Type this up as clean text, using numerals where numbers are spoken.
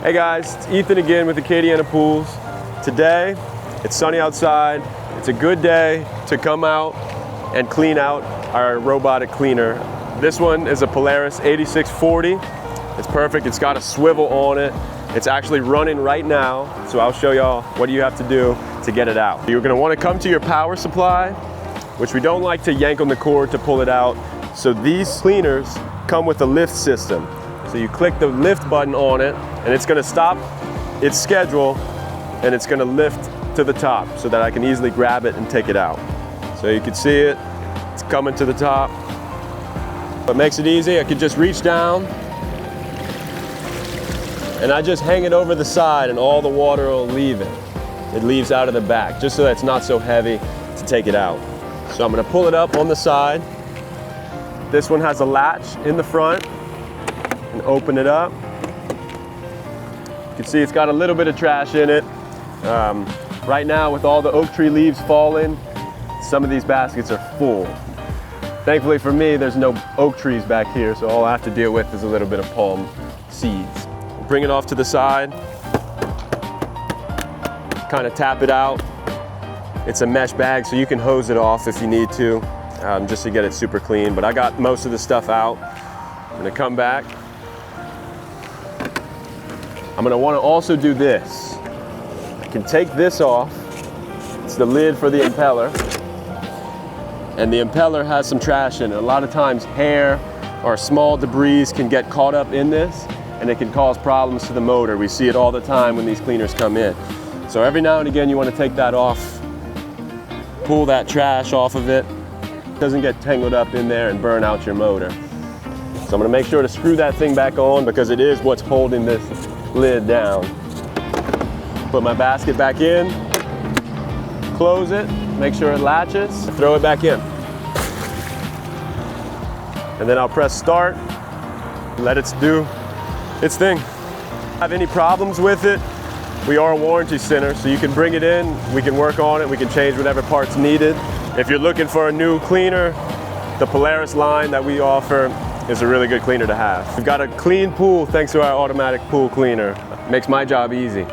Hey guys, it's Ethan again with Acadiana Pools. Today, it's sunny outside. It's a good day to come out and clean out our robotic cleaner. This one is a Polaris 8640. It's perfect, it's got a swivel on it. It's actually running right now, so I'll show y'all what you have to do to get it out. You're gonna wanna come to your power supply, which we don't like to yank on the cord to pull it out. So these cleaners come with a lift system. So you click the lift button on it, and it's gonna stop its schedule, and it's gonna lift to the top so that I can easily grab it and take it out. So you can see it, it's coming to the top. What makes it easy, I can just reach down, and I just hang it over the side, and all the water will leave it. It leaves out of the back, just so that it's not so heavy to take it out. So I'm gonna pull it up on the side. This one has a latch in the front, and open it up. You can see it's got a little bit of trash in it. Right now, with all the oak tree leaves falling, some of these baskets are full. Thankfully for me, there's no oak trees back here, so all I have to deal with is a little bit of palm seeds. Bring it off to the side, kind of tap it out. It's a mesh bag, so you can hose it off if you need to, just to get it super clean, but I got most of the stuff out. I'm gonna come back. I'm gonna wanna also do this. I can take this off. It's the lid for the impeller. And the impeller has some trash in it. A lot of times hair or small debris can get caught up in this, and it can cause problems to the motor. We see it all the time when these cleaners come in. So every now and again you wanna take that off, pull that trash off of it. It doesn't get tangled up in there and burn out your motor. So I'm gonna make sure to screw that thing back on because it is what's holding this lid down. Put my basket back in, close it, make sure it latches, throw it back in. And then I'll press start, let it do its thing. Have any problems with it, we are a warranty center, so you can bring it in, we can work on it, we can change whatever parts needed. If you're looking for a new cleaner, the Polaris line that we offer is a really good cleaner to have. We've got a clean pool thanks to our automatic pool cleaner. Makes my job easy.